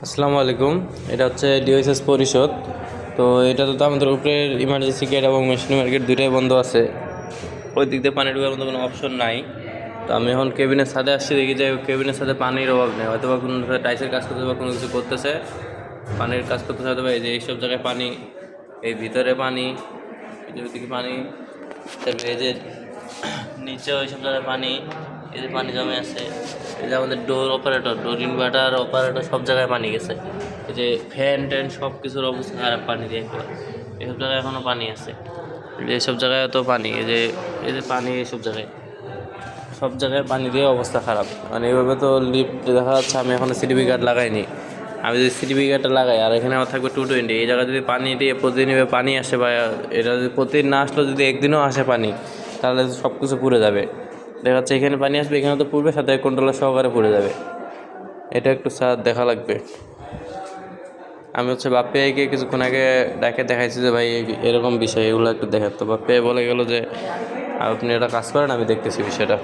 আসসালামু আলাইকুম। এটা হচ্ছে ডিওএসএস পরিষদ। তো এটাতে তো আমাদের উপরের ইমার্জেন্সি গেট এবং মেশিনারি গেট দুইটাই বন্ধ আছে। ওই দিক দিয়ে পানি ঢোকার মতো কোনো অপশন নাই। তো আমি এখন কেবিনের ছাদে আসছি, দেখি যে কেবিনের সাথে পানির অভাব নেই, হয়তো বা কোনো টাইসের কাজ করতেছে বা কোনো কিছু করতেছে, পানির কাজ করতেছে হয়তো বা। এই যে এইসব জায়গায় পানি, এই ভিতরে পানি, এই যে ওইদিকে পানি, তারপরে এই যে নিচে ওইসব জায়গায় পানি, এই যে পানি জমে আছে। এই যে আমাদের ডোর অপারেটর, ডোর ইনভার্টার অপারেটর, সব জায়গায় পানি গেছে। এই যে ফ্যান ট্যান সব কিছুর অবস্থা খারাপ পানি দিয়ে একবার। এইসব জায়গায় এখনও পানি আছে। এইসব জায়গায় তো পানি, এই যে পানি, এইসব জায়গায় সব জায়গায় পানি দিয়ে অবস্থা খারাপ। মানে এইভাবে তো লিফট দেখা যাচ্ছে। আমি এখনও সিটিভি গার্ড লাগাইনি। আমি যদি সিটিভি গার্ডটা লাগাই আর এখানে আমার থাকবে 220, এই জায়গায় যদি পানি দিয়ে প্রতিদিন পানি আসে, বা এটা যদি প্রতিদিন না আসলেও যদি একদিনও আসে পানি, তাহলে সব কিছু পুড়ে যাবে। দেখা যাচ্ছে এখানে পানি আসবে, এখানে তো পূর্বে সাথে কন্ট্রোলার সহকারে পড়ে যাবে। এটা একটু স্যার দেখা লাগবে। আমি হচ্ছে বাপ্পিয়াইকে কিছুক্ষণ আগে দেখাইছি যে ভাই এরকম বিষয়, এগুলো একটু দেখার। তো বাপ্পিয়াই বলে গেল যে আপনি এটা কাজ করেন, আমি দেখতেছি বিষয়টা।